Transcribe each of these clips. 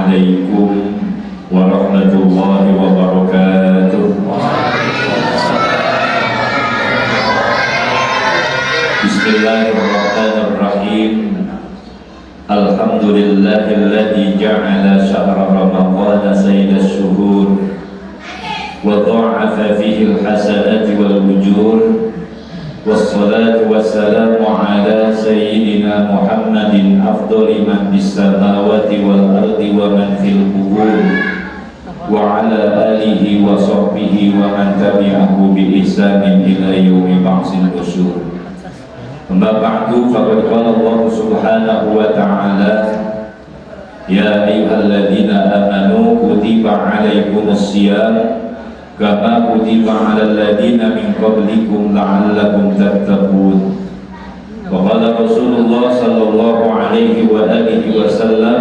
عليكم ورحمة الله وبركاته. بسم الله الرحمن الرحيم. الحمد لله الذي جعل شهر رمضان سيد الشهور وضاعف فيه الحسنات والأجور، والصلاة والسلام على سيدنا محمد أفضل من في السماوات والأرض ومن في القبور، وعلى آله وصحبه ومن تبعه بإحسان إلى يوم بعث النشور. أما بعد فقد قال الله سبحانه وتعالى: يا أيها الذين آمنوا كتب عليكم الصيام كما كتب على الذين من قبلكم لعلكم تتقون. وقال رسول الله صلى الله عليه وآله وسلم: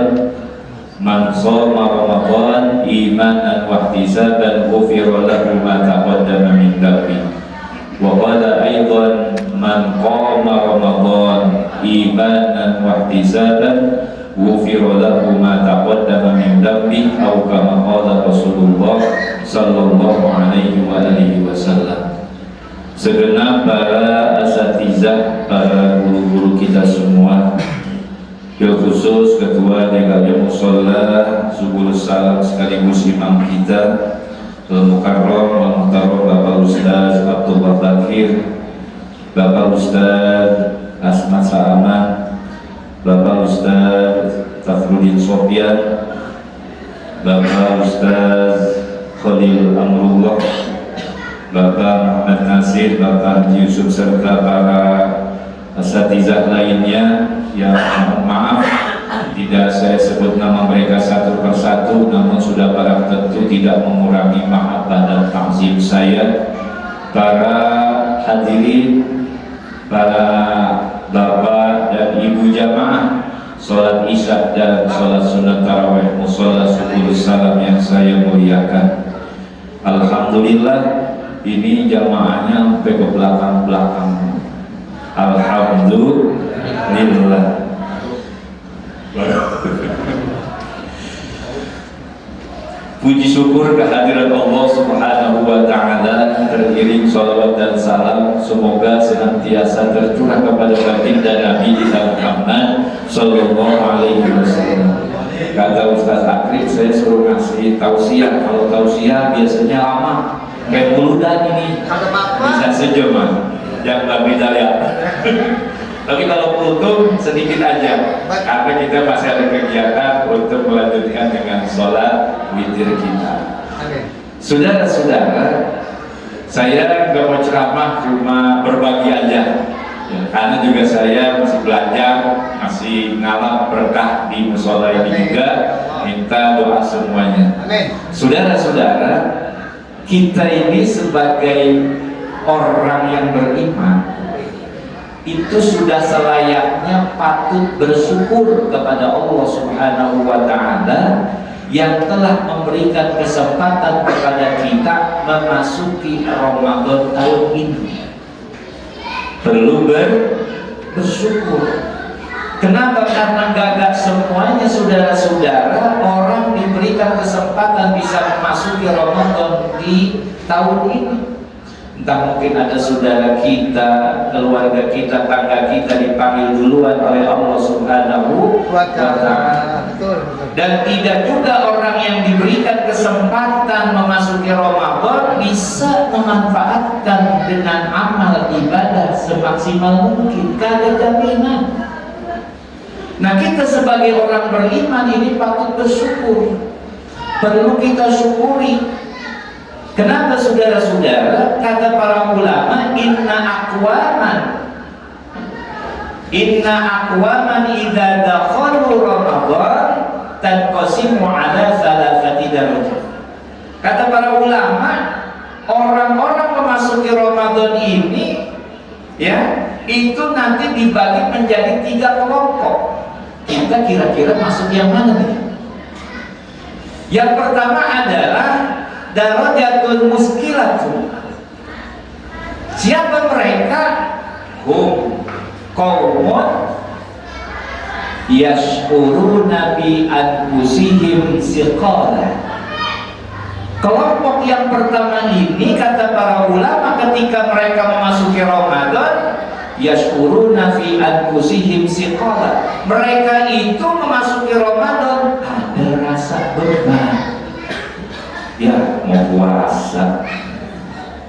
من صام رمضان إيمانا واحتسابا غفر له ما تقدم من ذنبه. وقال أيضا: من قام رمضان إيمانا واحتسابا غفر له ما تقدم من ذنبه، أو كما قال رسول الله sallallahu alaihi wa alihi wasallam. Segenap para asatizah, para guru-guru kita semua, khusus ketua DKM Mushola Subul Salam sekaligus imam kita Al-Mukarram Al-Muhtaram Bapak Ustaz Abdullah Bakir, Bapak Ustaz Asmat Sa'aman, Bapak Ustaz Tafrudin Sofyan, Bapak Ustaz Khalil Amrullah, Bapak Muhammad Nasir, Bapak Haji Yusuf, serta para asatizah lainnya yang mohon maaf tidak saya sebut nama mereka satu persatu, namun sudah barang tentu tidak mengurangi mahabbah dan ta'zim saya. Para hadirin, para bapak dan ibu jamaah sholat isya dan sholat sunat tarawih mushola Subul Salam yang saya muliakan. Alhamdulillah, ini jamaahnya sampai ke belakang-belakang. Alhamdulillah. Puji syukur kehadiran Allah Subhanahu wa Ta'ala, teriring sholawat dan salam semoga senantiasa tercurah kepada baginda Nabi kita Muhammad Sallallahu Alaihi Wasallam. Kata Ustaz Akrib, saya suruh ngasih tausiah. Kalau tausiah biasanya lama, kayak buludan ini bisa sejam, yang lebih daya. Tapi kalau kultum sedikit aja, karena kita masih ada kegiatan untuk melanjutkan dengan sholat witir kita. Saudara-saudara, saya nggak mau ceramah, cuma berbagi aja. Ya, karena juga saya masih belajar, masih ngalap berkah di musola ini juga, minta doa semuanya. Saudara-saudara, kita ini sebagai orang yang beriman itu sudah selayaknya patut bersyukur kepada Allah Subhanahu wa Ta'ala yang telah memberikan kesempatan kepada kita memasuki Ramadan tahun ini. Perlu bersyukur. Kenapa? Karena gagak semuanya saudara-saudara orang diberikan kesempatan bisa memasuki Ramadan di tahun ini. Entah mungkin ada saudara kita, keluarga kita, tangga kita dipanggil duluan oleh Allah Subhanahu wa Ta'ala. Dan tidak juga orang yang diberikan kesempatan memasuki Ramadan bisa memanfaatkan dengan amal ibadah semaksimal mungkin. Kada jaminan. Nah, kita sebagai orang beriman ini patut bersyukur. Perlu kita syukuri. Kenapa saudara-saudara? Kata para ulama, inna aqwaman idza dakhalu Ramadan tanqasimu ala thalathati darajat. Kata para ulama, orang-orang memasuki Ramadan ini ya, itu nanti dibagi menjadi 3 kelompok. Kita kira-kira masuk yang mana nih? Yang pertama adalah darajatul muskilatun. Siapa mereka? Hum qaumun yash'uruna bi anfusihim siqala. Kelompok yang pertama ini, kata para ulama, ketika mereka memasuki Ramadan, yash'uruna fi anfusihim siqala, mereka itu memasuki Ramadan ada rasa beban. Ya, mau puasa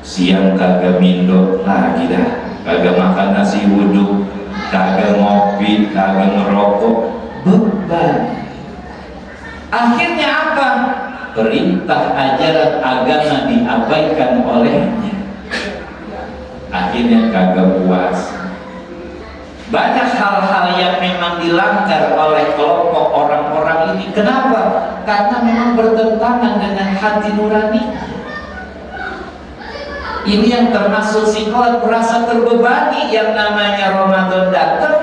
siang kagak mindot lagi dah, kagak makan nasi uduk, kagak ngopi, kagak ngerokok, beban. Akhirnya apa? Perintah ajaran agama diabaikan olehnya, akhirnya kagak puasa. Banyak hal-hal yang memang dilanggar oleh kelompok orang-orang ini. Kenapa? Karena memang bertentangan dengan hati nurani. Ini yang termasuk sikap merasa terbebani. Yang namanya Ramadan datang,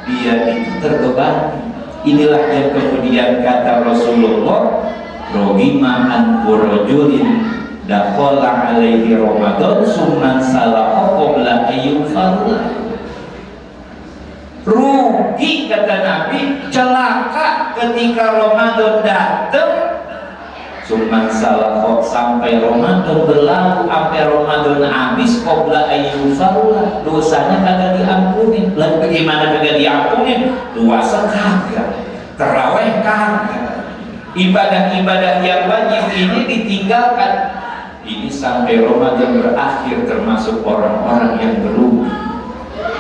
dia itu terbebani. Inilah yang kemudian kata Rasulullah, rogima an burojulin dakhala alaihi Ramadan summan salaha qabla ayyufarlah. Rugi, kata Nabi, celaka ketika Ramadan datang, summan salaha, sampai Ramadan berlalu, sampai Ramadan habis, qabla ayyufarlah, dosanya kagak diampuni. Lalu bagaimana kagak diampuni? Puasa kagak, tarawih kagak, ibadah-ibadah yang wajib ini ditinggalkan. Ini sampai Ramadan berakhir, termasuk orang-orang yang berugi.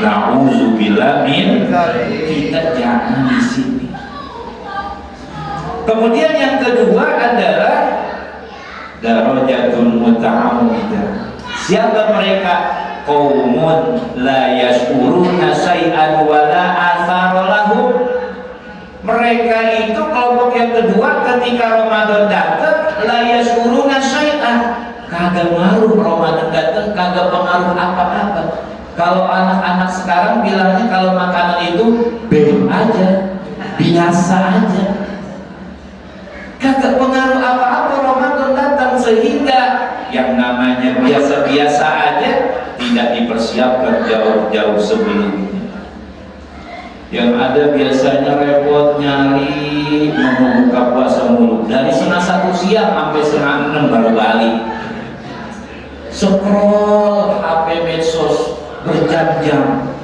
Na'udzubillah min, kita jangan di sini. Kemudian yang kedua adalah darajatul muta'ammidah. Siapa mereka? Qaumun la yash'uruna syai'an wa la athara lahum. Mereka itu kelompok yang kedua, ketika Ramadan datang, la yash'uruna syai'an, kagak ngaruh Ramadan datang, kagak pengaruh apa-apa. Kalau anak-anak sekarang bilangnya kalau makanan itu B aja, biasa aja, kagak pengaruh apa-apa Ramadan datang, sehingga yang namanya biasa-biasa aja tidak dipersiapkan jauh-jauh sebelumnya. Yang ada biasanya repot nyari mau buka puasa mulu, dari setengah 1 siang sampai setengah 6 baru balik, scroll HP medsos berjam-jam.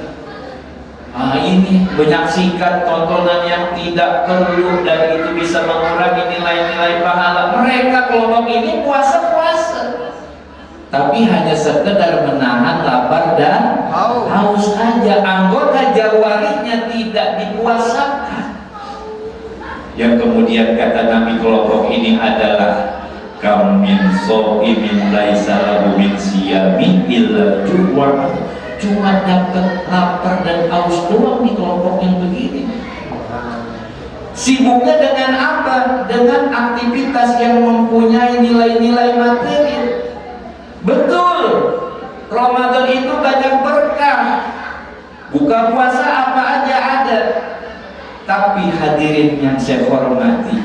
Ini menyaksikan tontonan yang tidak perlu, dan itu bisa mengurangi nilai-nilai pahala. Mereka kelompok ini puasa-puasa, tapi hanya sekedar menahan lapar dan haus aja. Anggota jawarinya tidak dipuasakan. Yang kemudian kata Nabi, kelompok ini adalah kam min shaimin laisa lahu min siyami illa ju'wa. Cuma dapat lapar dan haus doang di kelompok yang begini. Sibuknya dengan apa? Dengan aktivitas yang mempunyai nilai-nilai materi. Betul, Ramadan itu banyak berkah, buka puasa apa aja ada. Tapi hadirin yang saya hormati,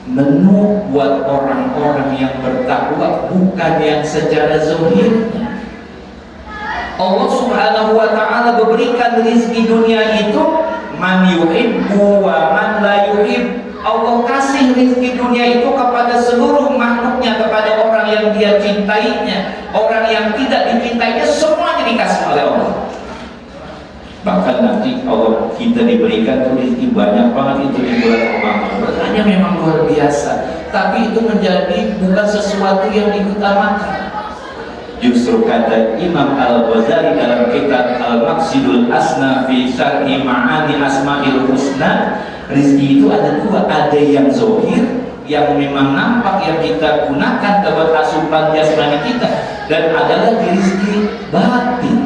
menu buat orang-orang yang bertakwa bukan yang secara zahirnya. Allah subhanahu wa ta'ala memberikan rezeki dunia itu man yuhibbu wa man la yuhib. Allah kasih rezeki dunia itu kepada seluruh makhluknya, kepada orang yang dia cintainya, orang yang tidak dicintainya, semuanya dikasih oleh Allah. Bahkan nanti Allah kita diberikan rezeki banyak banget itu di bulan Ramadan, berkahnya memang luar biasa, tapi itu menjadi bukan sesuatu yang diutamakan. Justru kata Imam Al-Ghazali dalam kitab Al-Maqsidul Asna fi Syarhi Ma'ani Asma'il Husna, rezeki itu ada dua, ada yang zahir yang memang nampak yang kita gunakan buat asupan jasmani kita, dan ada lagi rezeki batin.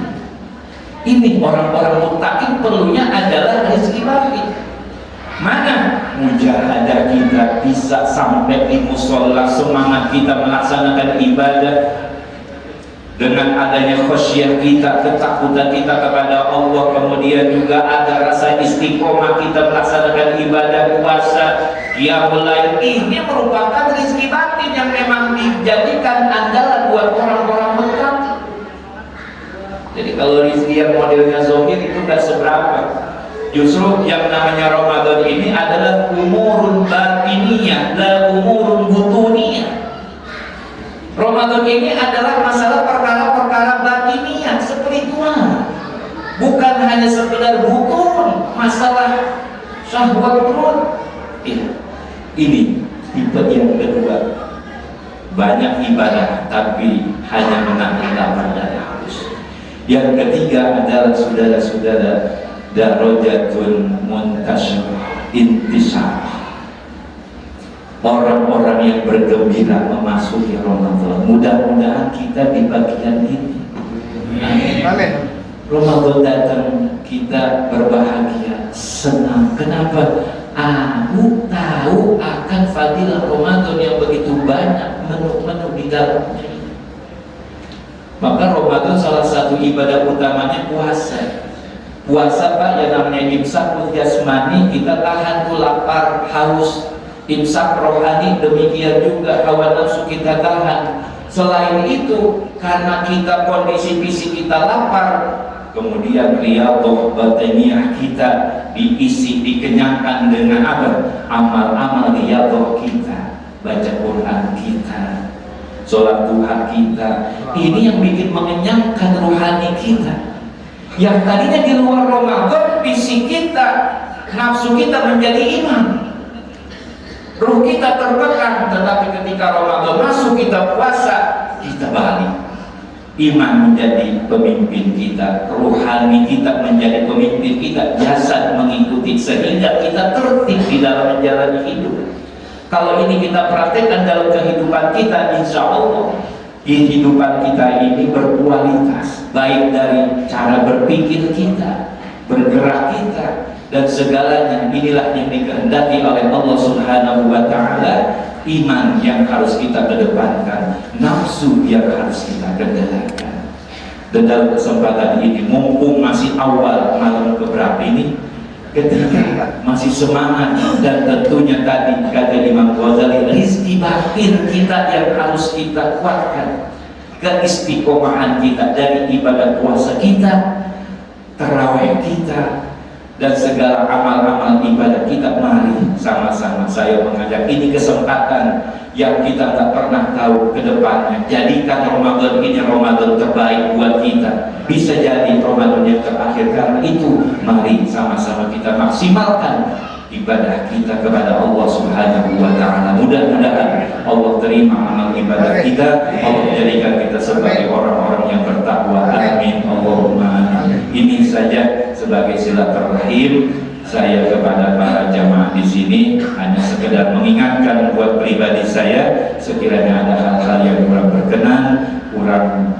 Ini orang-orang muttaqin perlunya adalah rezeki batin. Mana mujahadah kita bisa sampai di musholla, semangat kita melaksanakan ibadah, dengan adanya khasyah kita, ketakutan kita kepada Allah, kemudian juga ada rasa istiqomah kita melaksanakan ibadah puasa, qiyamul lail. Ini merupakan rezeki batin yang memang dijadikan andalan buat orang-orang muttaqin. Jadi kalau rezeki yang modelnya zahir itu gak seberapa. Justru yang namanya Ramadan ini adalah umurun batiniyah, la umurun butuniyah. Ramadan ini adalah masalah perkara-perkara batiniyah, spiritual. Bukan hanya sekedar butun, masalah syahwat perut. Ya, ini tipe yang kedua. Banyak ibadah tapi hanya menahan lapar dan haus. Yang ketiga adalah saudara-saudara, darajatun muntashir intisar, orang-orang yang bergembira memasuki Ramadan. Mudah-mudahan kita di bagian ini. Amin. Ramadan datang, kita berbahagia, senang. Kenapa? Aku tahu akan fadilah Ramadan yang begitu banyak, menu-menu di dalamnya. Maka Ramadan salah satu ibadah utamanya puasa. Puasa Pak, yang namanya imsakul jasmani, kita tahan tuh lapar, haus. Imsak rohani demikian juga, hawa nafsu kita tahan. Selain itu, karena kita kondisi fisik kita lapar, kemudian riyadhah batiniyah kita diisi, dikenyangkan dengan apa? Amal-amal riyadhah kita, baca Quran kita, sholat duha kita. Ini yang bikin mengenyangkan rohani kita. Yang tadinya di luar Ramadan, fisik kita, nafsu kita menjadi iman, ruh kita tertekan. Tetapi ketika Ramadan masuk, kita puasa, kita balik. Iman menjadi pemimpin kita, rohani kita menjadi pemimpin kita, jasad mengikuti, sehingga kita tertib di dalam menjalani hidup. Kalau ini kita praktekkan dalam kehidupan kita, insya Allah kehidupan kita ini berkualitas, baik dari cara berpikir kita, bergerak kita, dan segalanya. Inilah yang dikehendaki oleh Allah Subhanahu wa Ta'ala. Iman yang harus kita kedepankan, nafsu yang harus kita kendalikan. Dan dalam kesempatan ini, mumpung masih awal malam keberapa ini, ketika masih semangat, dan tentunya tadi kata Imam Ghazali, rizki batin kita yang harus kita kuatkan, keistiqomahan kita dari ibadah puasa kita, tarawih kita, dan segala amal-amal ibadah kita. Mari sama-sama saya mengajak, ini kesempatan yang kita tak pernah tahu ke depannya. Jadikan Ramadan ini Ramadan terbaik buat kita, bisa jadi Ramadan yang terakhir. Karena itu mari sama-sama kita maksimalkan ibadah kita kepada Allah Subhanahu wa Ta'ala. Mudah-mudahan Allah terima amal ibadah kita, Allah jadikan kita sebagai orang-orang yang bertakwa. Amin Allahumma. Ini saja sebagai silaturahim saya kepada para jamaah di sini, hanya sekedar mengingatkan buat pribadi saya, sekiranya ada hal-hal yang kurang berkenan, kurang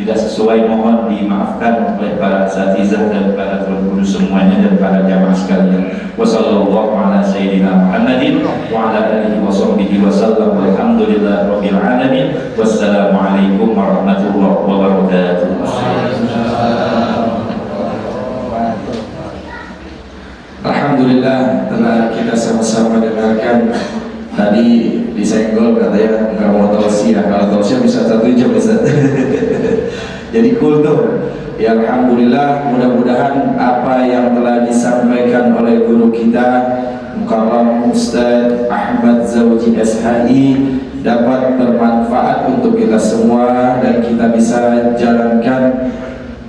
tidak sesuai, mohon dimaafkan oleh para asatizah dan para guru semuanya dan para jamaah sekalian. Wassallallahu ala sayyidina Muhammadin wa ala alihi wa sahbihi wa sallam. Walhamdulillahirabbil alamin. Wassalamualaikum warahmatullahi wabarakatuh. Alhamdulillah, telah kita sama-sama dengarkan. Tadi disenggol katanya nggak mau tausiah, kalau tausiah bisa 1 jam bisa. Jadi kultur. Ya Alhamdulillah, mudah-mudahan apa yang telah disampaikan oleh guru kita Mukarram Ustaz Ahmad Zawji SHI dapat bermanfaat untuk kita semua dan kita bisa jalankan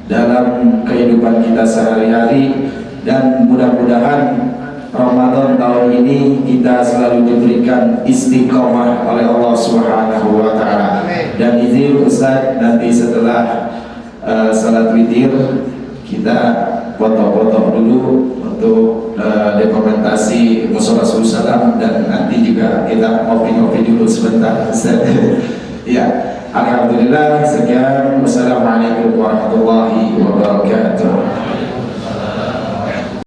dalam kehidupan kita sehari-hari. Dan mudah-mudahan Ramadan tahun ini kita selalu diberikan istiqomah oleh Allah Subhanahu wa Ta'ala. Dan izin Ustaz, nanti setelah salat witir kita foto-foto dulu untuk dokumentasi Musa Rasulullah, dan nanti juga kita ngopi-ngopi dulu sebentar Ustaz. Ya, alhamdulillah, sekian. Wassalamualaikum warahmatullahi wabarakatuh.